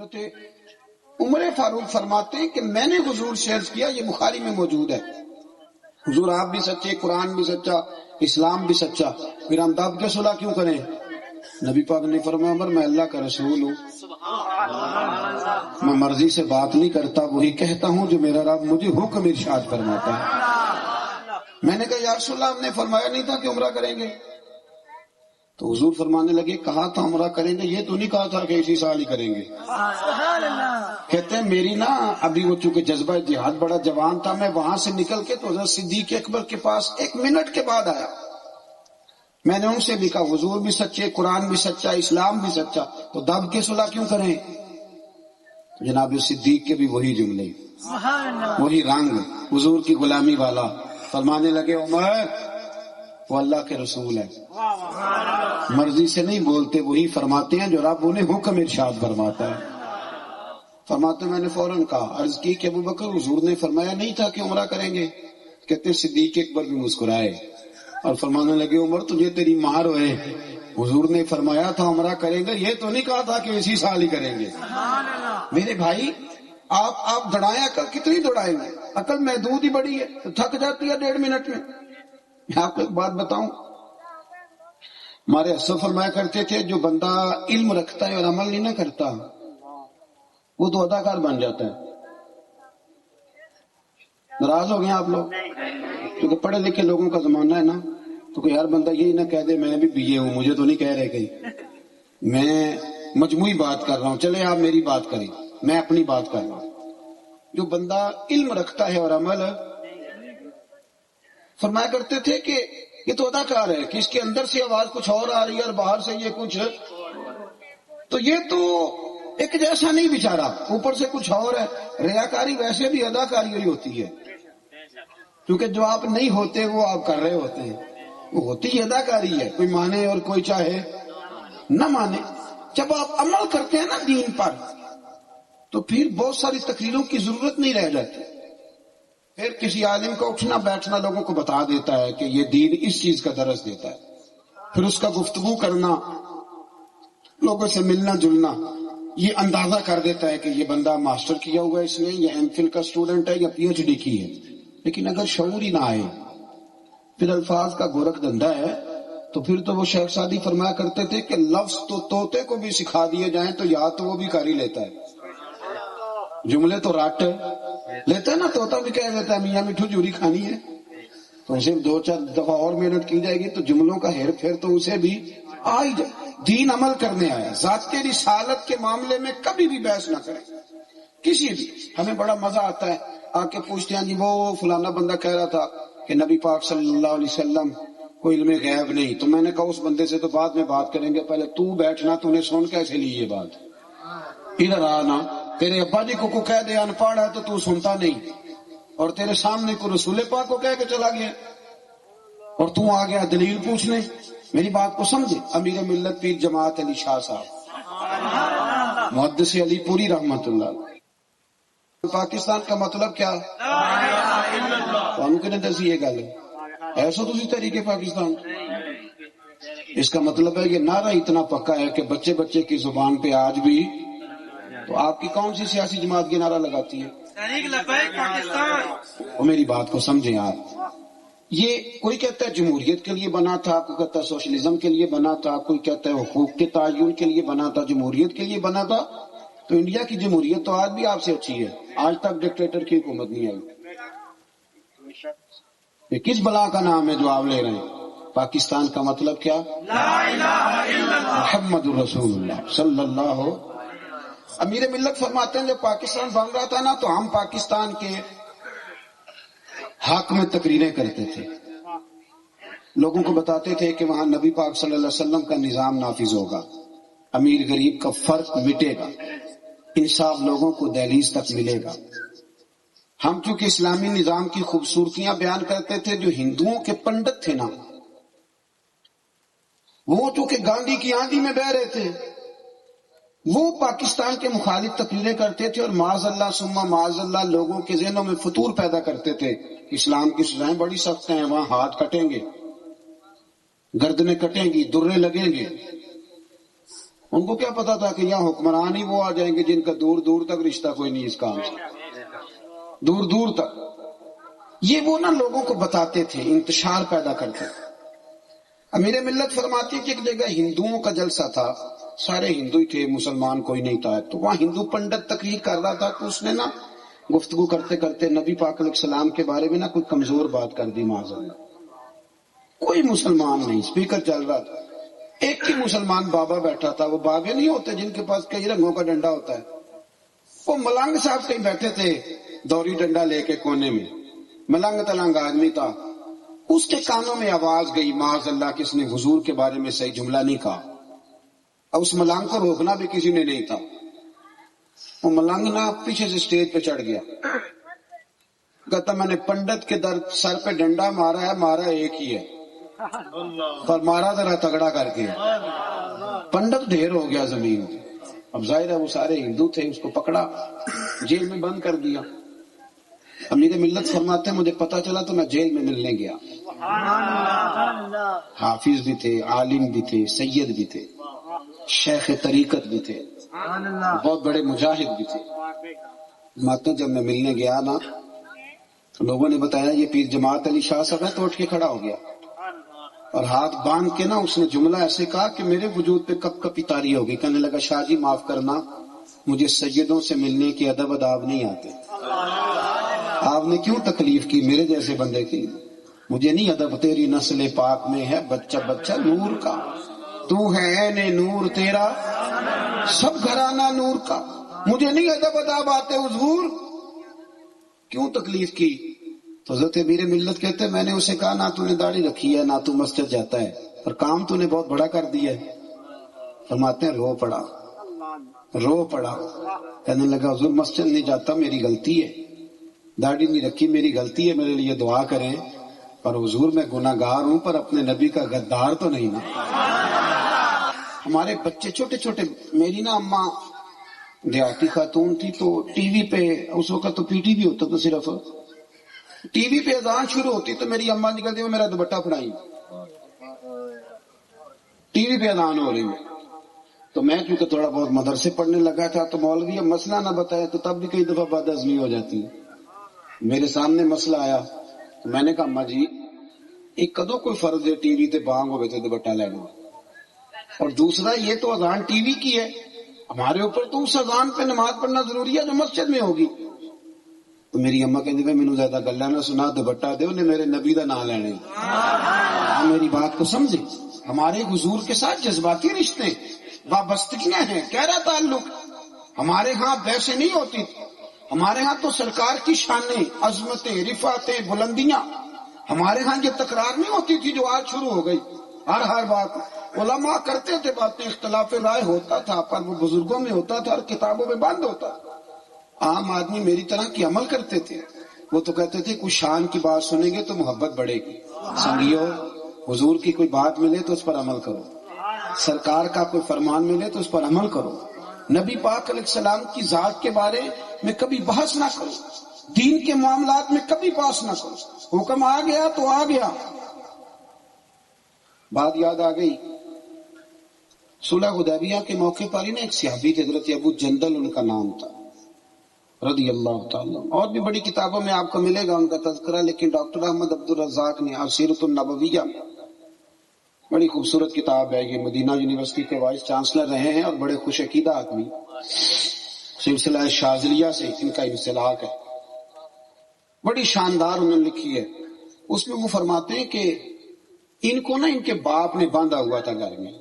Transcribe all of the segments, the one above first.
حضرت عمر فاروق فرماتے ہیں کہ میں نے حضور سے عرض کیا، یہ بخاری میں موجود ہے، حضور آپ بھی سچے، قرآن بھی سچا، اسلام بھی سچا، پھر ہم دب کے صلح کیوں کریں؟ نبی پاک نے فرمایا عمر میں اللہ کا رسول ہوں، میں مرضی سے بات نہیں کرتا، وہی کہتا ہوں جو میرا رب مجھے حکم ارشاد فرماتا ہے۔ میں نے کہا یا رسول اللہ ہم نے فرمایا نہیں تھا کہ عمرہ کریں گے؟ تو حضور فرمانے لگے کہا تھا عمرہ کریں گے، یہ تو نہیں کہا تھا کہ اسی سال ہی کریں گے۔ کہتے ہیں میری نا ابھی وہ چونکہ جذبہ جہاد بڑا جوان تھا، میں وہاں سے نکل کے تو حضرت صدیق اکبر کے پاس 1 منٹ کے بعد آیا، میں نے ان سے بھی کہا حضور بھی سچے، قرآن بھی سچا، اسلام بھی سچا، تو دب کے صلح کیوں کریں؟ جناب صدیق کے بھی وہی جملے، وہی رنگ، حضور کی غلامی والا، فرمانے لگے عمر وہ اللہ کے رسول ہے، مرضی سے نہیں بولتے، وہی فرماتے ہیں جو رب انہیں حکم ارشاد فرماتا ہے۔ فرماتے میں نے فوراً کہا، عرض کی کہ ابو بکر حضور نے فرمایا نہیں تھا کہ عمرہ کریں گے؟ کہتے صدیق اکبر بھی مسکرائے اور فرمانے لگے عمر تجھے تیری مہر ہوئے، حضور نے فرمایا تھا عمرہ کریں گے، یہ تو نہیں کہا تھا کہ اسی سال ہی کریں گے۔ میرے بھائی آپ دوڑائیں، عقل کتنی دوڑائیں گے؟ عقل محدود ہی بڑی ہے، تو تھک جاتی ہے 1.5 منٹ میں۔ میں آپ کو ایک بات بتاؤں، ہمارے اسد فرمایا کرتے تھے جو بندہ علم رکھتا ہے اور عمل نہیں نہ کرتا وہ تو اداکار بن جاتا ہے۔ ناراض ہو گئے آپ لوگ؟ کیونکہ پڑھے لکھے لوگوں کا زمانہ ہے نا، تو کوئی ہر بندہ یہی نہ کہہ دے میں بھی BA ہوں، مجھے تو نہیں کہہ رہے کہیں، میں مجموعی بات کر رہا ہوں، چلے آپ میری بات کریں، میں اپنی بات کر رہا ہوں۔ جو بندہ علم رکھتا ہے اور عمل، فرمایا کرتے تھے کہ یہ تو اداکار ہے کہ اس کے اندر سے آواز کچھ اور آ رہی ہے اور باہر سے یہ کچھ، تو یہ تو ایک جیسا نہیں بیچارہ، اوپر سے کچھ اور ہے۔ ریاکاری ویسے بھی اداکاری ہی ہوتی ہے، کیونکہ جو آپ نہیں ہوتے وہ آپ کر رہے ہوتے ہیں، وہ ہوتی ہی اداکاری ہے، کوئی مانے اور کوئی چاہے نہ مانے۔ جب آپ عمل کرتے ہیں نا دین پر تو پھر بہت ساری تقریروں کی ضرورت نہیں رہ جاتی، پھر کسی عالم کا اٹھنا بیٹھنا لوگوں کو بتا دیتا ہے کہ یہ دین اس چیز کا درس دیتا ہے، پھر اس کا گفتگو کرنا، لوگوں سے ملنا جلنا، یہ اندازہ کر دیتا ہے کہ یہ بندہ ماسٹر کیا ہوا ہے اس نے، یا M.Phil کا اسٹوڈنٹ ہے یا PhD کی ہے۔ لیکن اگر شعور ہی نہ آئے، پھر الفاظ کا گورکھ دھندا ہے، تو پھر تو وہ شیخ سعدی فرمایا کرتے تھے کہ لفظ تو طوطے کو بھی سکھا دیے جائیں تو یاد تو وہ بھی کر ہی لیتا ہے، جملے تو رٹ لیتا ہے نا، طوطا بھی کہہ دیتا ہے میاں مٹھو جوری کھانی ہے، تو صرف 2-4 دفعہ اور محنت کی جائے گی تو جملوں کا ہیر پھیر تو اسے بھی آ ہی جائے۔ دین عمل کرنے آیا، ذات رسالت کے معاملے میں کبھی بھی بحث نہ کریں کسی بھی۔ ہمیں بڑا مزہ آتا ہے، آ کے پوچھتے ہیں جی وہ فلانا بندہ کہہ رہا تھا کہ نبی پاک صلی اللہ علیہ وسلم کوئی علم غیب نہیں، تو میں نے کہا اس بندے سے تو بعد میں بات کریں گے، پہلے تو بیٹھنا، تو نے سن کیسے لی یہ بات؟ ادھر آنا، تیرے ابا جی کو کہہ دے ان پڑھ ہے تو سنتا نہیں، اور تیرے سامنے کو رسول پاک کو کہہ کے چلا گیا اور تو آ گیا دلیل پوچھنے۔ میری بات کو سمجھے، امیر ملت پیر جماعت علی شاہ صاحب محدث علی پوری رحمت اللہ، پاکستان کا مطلب کیا؟ کہ دسی یہ گل ایسا تسی طریقے پاکستان، اس کا مطلب ہے یہ نعرہ اتنا پکا ہے کہ بچے بچے کی زبان پہ آج بھی۔ تو آپ کی کون سی سیاسی جماعت یہ نعرہ لگاتی ہے؟ وہ میری بات کو سمجھیں آپ، یہ کوئی کہتا ہے جمہوریت کے لیے بنا تھا، کوئی کہتا ہے سوشلزم کے لیے بنا تھا، کوئی کہتا ہے حقوق کے تعین کے لیے بنا تھا، جمہوریت کے لیے بنا تھا۔ تو انڈیا کی جمہوریت تو آج بھی آپ سے اچھی ہے، آج تک ڈکٹیٹر کی حکومت نہیں آئی۔ یہ کس بلا کا نام ہے جو آپ لے رہے ہیں؟ پاکستان کا مطلب کیا؟ لا الہ الا اللہ محمد رسول اللہ صلی اللہ علیہ وسلم۔ امیر ملت فرماتے ہیں جب پاکستان بن رہا تھا نا تو ہم پاکستان کے حق میں تقریریں کرتے تھے، لوگوں کو بتاتے تھے کہ وہاں نبی پاک صلی اللہ علیہ وسلم کا نظام نافذ ہوگا، امیر غریب کا فرق مٹے گا، انصاف لوگوں کو دہلیز تک ملے گا۔ ہم چونکہ اسلامی نظام کی خوبصورتیاں بیان کرتے تھے، جو ہندوؤں کے پنڈت تھے نا وہ چونکہ گاندھی کی آندھی میں بہ رہے تھے، وہ پاکستان کے مخالف تقریریں کرتے تھے اور معاذ اللہ ثم معاذ اللہ لوگوں کے ذہنوں میں فطور پیدا کرتے تھے۔ اسلام کی سزائیں بڑی سخت ہیں، وہاں ہاتھ کٹیں گے، گردنیں کٹیں گی، درے لگیں گے۔ ان کو کیا پتا تھا کہ یہاں حکمران ہی وہ آ جائیں گے جن کا دور دور تک رشتہ کوئی نہیں اس کام سے، دور دور تک. یہ وہ نا لوگوں کو بتاتے تھے، انتشار پیدا کرتے تھے. امیر ملت فرماتی ہے کہ ایک جگہ ہندوؤں کا جلسہ تھا، سارے ہندو ہی تھے، مسلمان کوئی نہیں تھا. تو وہاں ہندو پنڈت تقریر کر رہا تھا، تو اس نے نا گفتگو کرتے کرتے نبی پاک علیہ السلام کے بارے میں نا کوئی کمزور بات کر دی. معاذاللہ، کوئی مسلمان نہیں، اسپیکر چل رہا تھا. ایک ہی مسلمان بابا بیٹھا تھا. وہ بابے نہیں ہوتے جن کے پاس کئی رنگوں کا ڈنڈا ہوتا ہے، وہ ملنگ صاحب کہیں بیٹھے تھے دوری ڈنڈا لے کے کونے میں. ملنگ تلنگ آدمی تھا. اس کے کانوں میں آواز گئی معاذ اللہ کہ اس نے حضور کے بارے میں صحیح جملہ نہیں کہا. اور اس ملنگ کو روکنا بھی کسی نے نہیں تھا. وہ ملنگ نا پیچھے سے اسٹیج پہ چڑھ گیا، کہتا میں نے پنڈت کے سر پہ ڈنڈا مارا ہے، مارا ایک ہی ہے، پر مارا ذرا تگڑا کر کے. پنڈت ڈھیر ہو گیا زمین. اب ظاہر ہے وہ سارے ہندو تھے، اس کو پکڑا، جیل میں بند کر دیا. امیر ملت فرماتے ہیں مجھے پتا چلا تو میں جیل میں ملنے گیا. حافظ بھی تھے، عالم بھی تھے، سید بھی تھے، شیخ طریقت بھی تھے، بہت بڑے مجاہد بھی تھے. ماتوں جب میں ملنے گیا نا، لوگوں نے بتایا یہ پیر جماعت علی شاہ صاحب ہے. تو اٹھ کے کھڑا ہو گیا اور ہاتھ باندھ کے نا اس نے جملہ ایسے کہا کہ میرے وجود پہ کپ کپی طاری ہو گئی. کہنے لگا شاہ جی معاف کرنا، مجھے سیدوں سے ملنے کے ادب اداب نہیں آتے. آپ نے کیوں تکلیف کی میرے جیسے بندے کی؟ مجھے نہیں ادب. تیری نسل پاک میں ہے بچہ بچہ نور کا، تو ہے عین نور تیرا سب گھرانہ نور کا. مجھے نہیں ادب اداب آتے حضور، کیوں تکلیف کی؟ تو حضرت امیر ملت کہتے میں نے اسے کہا نہ تو نے داڑھی رکھی ہے، نہ تو مسجد جاتا ہے، پر کام تو نے بہت بڑا کر دیا ہے. فرماتے ہیں رو پڑا، رو پڑا. کہنے لگا حضور مسجد نہیں جاتا میری غلطی ہے، داڑھی نہیں رکھی میری غلطی ہے، میرے لیے دعا کریں. پر حضور میں گناہ گار ہوں، پر اپنے نبی کا غدار تو نہیں نا. ہمارے بچے چھوٹے چھوٹے، میری نا اماں دیہاتی خاتون تھی، تو ٹی وی پہ اس وقت تو پی ٹی وی ہوتا تو صرف ٹی وی پہ اذان شروع ہوتی تو میری اماں نکلتی میرا دوپٹہ پڑھائی، ٹی وی پہ اذان ہو رہی ہے. تو میں کیونکہ تھوڑا بہت مدرسے پڑھنے لگا تھا، تو مولوی اب مسئلہ نہ بتایا تو تب بھی کئی دفعہ بد ہضمی ہو جاتی ہے. میرے سامنے مسئلہ آیا تو میں نے کہا اماں جی ایک کدو کوئی فرض ہے ٹی وی تے بانگ ہوئے تو دوپٹہ لینا، اور دوسرا یہ تو اذان ٹی وی کی ہے، ہمارے اوپر تو اس اذان پہ نماز پڑھنا ضروری ہے جو مسجد میں ہوگی. تو میری اماں کہتی ہے مینوں زیادہ گلاں نہ سنا، دوپٹہ دے انہیں میرے نبی دا نام لینے. میری بات کو سمجھے، ہمارے حضور کے ساتھ جذباتی رشتے وابستگیاں ہیں، گہرا تعلق. ہمارے ہاں ویسے نہیں ہوتی، ہمارے ہاں تو سرکار کی شانیں، عظمتیں، رفعتیں، بلندیاں. ہمارے ہاں یہ تکرار نہیں ہوتی تھی جو آج شروع ہو گئی. ہر بات علماء کرتے تھے، باتیں اختلاف رائے ہوتا تھا، پر وہ بزرگوں میں ہوتا تھا اور کتابوں میں بند ہوتا تھا. عام آدمی میری طرح کی عمل کرتے تھے. وہ تو کہتے تھے کوئی شان کی بات سنیں گے تو محبت بڑھے گی. سنگیو، حضور کی کوئی بات ملے تو اس پر عمل کرو، سرکار کا کوئی فرمان ملے تو اس پر عمل کرو. نبی پاک علیہ السلام کی ذات کے بارے میں کبھی بحث نہ کرو، دین کے معاملات میں کبھی بحث نہ کرو. حکم آ گیا تو آ گیا. بات یاد آ گئی، صلح حدیبیہ کے موقع پر ہی نا ایک صحابی تھے حضرت ابو جندل ان کا نام تھا رضی اللہ تعالیٰ. اور بھی بڑی کتابوں میں آپ کو ملے گا ان کا تذکرہ، لیکن ڈاکٹر احمد عبد الرزاق نے سیرۃ النبویہ، بڑی خوبصورت کتاب ہے یہ، مدینہ یونیورسٹی کے وائس چانسلر رہے ہیں اور بڑے خوش عقیدہ آدمی. سلسلہ شاذلیہ سے ان کا انسلاک ہے، بڑی شاندار انہوں نے لکھی ہے. اس میں وہ فرماتے ہیں کہ ان کو نا ان کے باپ نے باندھا ہوا تھا گھر میں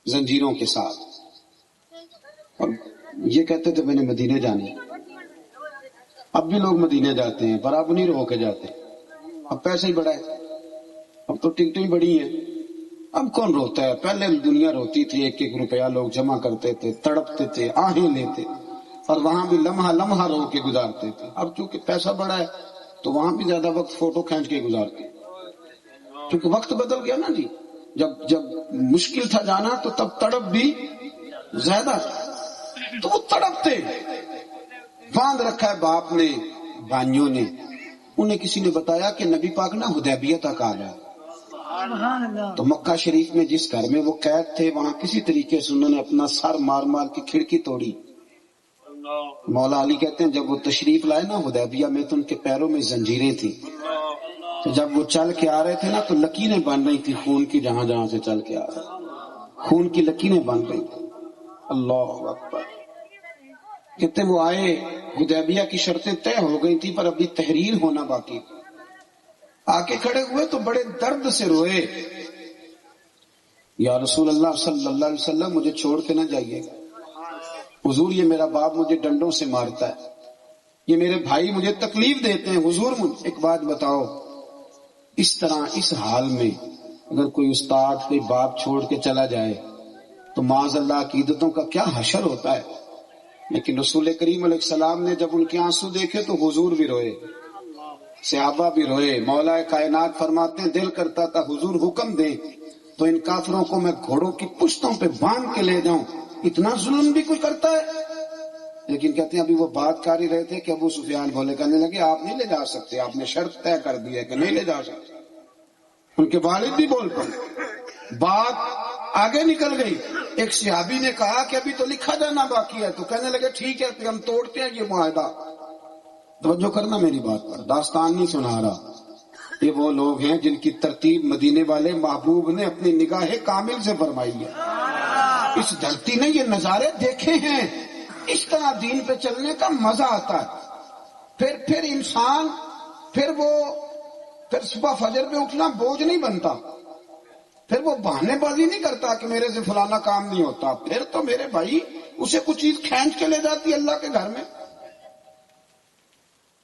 زنجیروں کے ساتھ، اور یہ کہتے تھے میں نے مدینے جانے. اب بھی لوگ مدینے جاتے ہیں پر اب نہیں رو کے جاتے، اب پیسے ہی بڑا ہے، اب تو ٹکٹیں بڑی ہیں. اب کون روتا ہے؟ پہلے دنیا روتی تھی، ایک ایک روپیہ لوگ جمع کرتے تھے، تڑپتے تھے، آہیں لیتے، اور وہاں بھی لمحہ لمحہ رو کے گزارتے تھے. اب چونکہ پیسہ بڑا ہے تو وہاں بھی زیادہ وقت فوٹو کھینچ کے گزارتے، کیونکہ وقت بدل گیا نا جی. جب مشکل تھا جانا تو تب تڑپ بھی زیادہ تھا، تو وہ تڑپتے. باندھ رکھا ہے باپ نے، بھائیوں نے. انہیں کسی نے بتایا کہ نبی پاک نا حدیبیہ تک آ گیا. تو مکہ شریف میں جس گھر میں وہ قید تھے وہاں کسی طریقے سے انہوں نے اپنا سر مار مار کے کھڑکی توڑی. مولا علی کہتے ہیں جب وہ تشریف لائے نا حدیبیہ میں تو ان کے پیروں میں زنجیریں تھیں. تو جب وہ چل کے آ رہے تھے نا تو لکیریں بن رہی تھی خون کی، جہاں جہاں سے چل کے آ رہے خون کی لکیریں بن رہی تھی. اللہ اکبر. کہتے وہ آئے، حدیبیہ کی شرطیں طے ہو گئی تھی پر ابھی تحریر ہونا باقی. آ کے کھڑے ہوئے تو بڑے درد سے روئے. یا رسول اللہ صلی اللہ علیہ وسلم مجھے چھوڑ کے نہ جائیے گا. حضور یہ میرا باپ مجھے ڈنڈوں سے مارتا ہے، یہ میرے بھائی مجھے تکلیف دیتے ہیں. حضور ایک بات بتاؤ، اس طرح اس حال میں اگر کوئی استاد کوئی باپ چھوڑ کے چلا جائے تو معاذ اللہ عقیدتوں کا کیا حشر ہوتا ہے. لیکن رسول کریم علیہ السلام نے جب ان کے آنسو دیکھے تو حضور بھی روئے، صحابہ بھی روئے. مولا کائنات فرماتے ہیں دل کرتا تھا حضور حکم دیں تو ان کافروں کو میں گھوڑوں کی پشتوں پہ باندھ کے لے جاؤں، اتنا ظلم بھی کوئی کرتا ہے. لیکن کہتے ہیں ابھی وہ بات کر ہی رہے تھے کہ ابو سفیان بولے، کہنے لگے آپ نہیں لے جا سکتے، آپ نے شرط طے کر دی ہے کہ نہیں لے جا سکتے. ان کے والد بھی بول پڑے، بات آگے نکل گئی. ایک صحابی نے کہا کہ ابھی تو لکھا جانا باقی ہے، تو کہنے لگے ٹھیک ہے پھر ہم توڑتے ہیں یہ معاہدہ. توجہ کرنا میری بات پر، داستان نہیں سنا رہا. یہ وہ لوگ ہیں جن کی ترتیب مدینے والے محبوب نے اپنی نگاہ کامل سے فرمائی ہے. اس دھرتی نے یہ نظارے دیکھے ہیں. اس طرح دین پہ چلنے کا مزہ آتا ہے. پھر انسان پھر صبح فجر پہ اٹھنا بوجھ نہیں بنتا. پھر وہ بہانے بازی نہیں کرتا کہ میرے سے فلانا کام نہیں ہوتا. پھر تو میرے بھائی اسے کچھ چیز کھینچ کے لے جاتی اللہ کے گھر میں.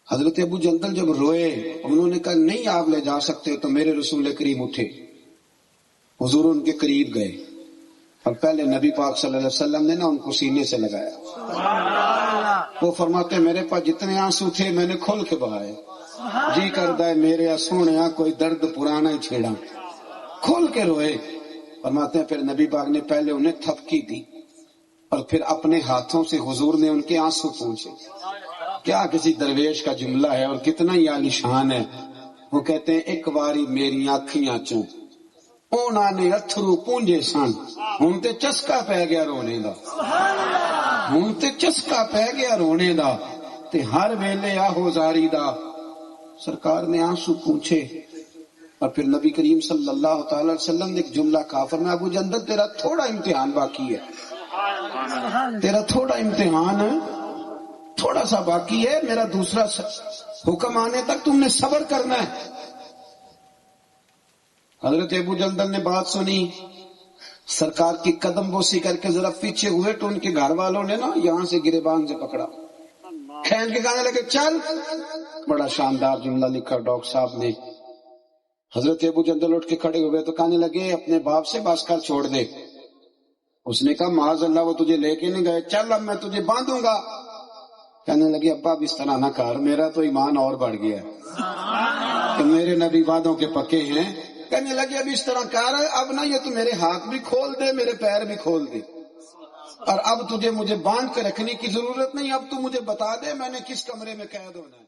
حضرت ابو جندل جب روئے انہوں نے کہا نہیں آپ لے جا سکتے. تو میرے رسول کریم اٹھے، حضور ان کے قریب گئے اور پہلے نبی پاک صلی اللہ علیہ وسلم نے نا ان کو سینے سے لگایا. وہ فرماتے میرے پاس جتنے آنسو تھے میں نے کھول کے بہائے. جی کرتا ہے میرے سونے کوئی درد پرانا ہی چھیڑا، کھول کے روئے. فرماتے ہیں پھر نبی پاک نے پہلے انہیں تھپکی دی اور پھر اپنے ہاتھوں سے حضور نے ان کے آنسو پوچھے. کیا کسی درویش کا جملہ ہے اور کتنا ہی عالی شان ہے. وہ کہتے ہیں ایک باری میری آنکھیاں چوں اونا نے اتھرو پونجے سن، ہوں تے چسکا پہ گیا رونے دا، ہوں تے چسکا پہ گیا رونے دا، تے ہر ویلے آہو زاری دا. سرکار نے آنسو پوچھے اور پھر نبی کریم صلی اللہ تعالی وسلم نے ایک جملہ کہا. فرمایا ابو جندل تیرا تھوڑا امتحان باقی ہے، تیرا تھوڑا امتحان تھوڑا سا باقی ہے. میرا دوسرا حکم آنے تک تم نے صبر کرنا ہے. حضرت ابو جندل نے بات سنی، سرکار کی قدم بوسی کر کے ذرا پیچھے ہوئے تو ان کے گھر والوں نے نا یہاں سے گریبان سے پکڑا، کھینچ کے کہنے لگے چل. بڑا شاندار جملہ لکھا ڈاکٹر صاحب نے. حضرت ابو جندل اٹھ کے کھڑے ہوئے تو کہنے لگے اپنے باپ سے بس کر چھوڑ دے. اس نے کہا معاذ اللہ وہ تجھے لے کے نہیں گئے، چل اب میں تجھے باندھوں گا. کہنے لگے ابا اب اس طرح نہ کر، میرا تو ایمان اور بڑھ گیا کہ میرے نبی وعدوں کے پکے ہیں. کہنے لگے اب اس طرح کر، اب نہ یہ تو میرے ہاتھ بھی کھول دے میرے پیر بھی کھول دے، اور اب تجھے مجھے باندھ کے رکھنے کی ضرورت نہیں، اب تو مجھے بتا دے میں نے کس کمرے میں قید ہونا ہے.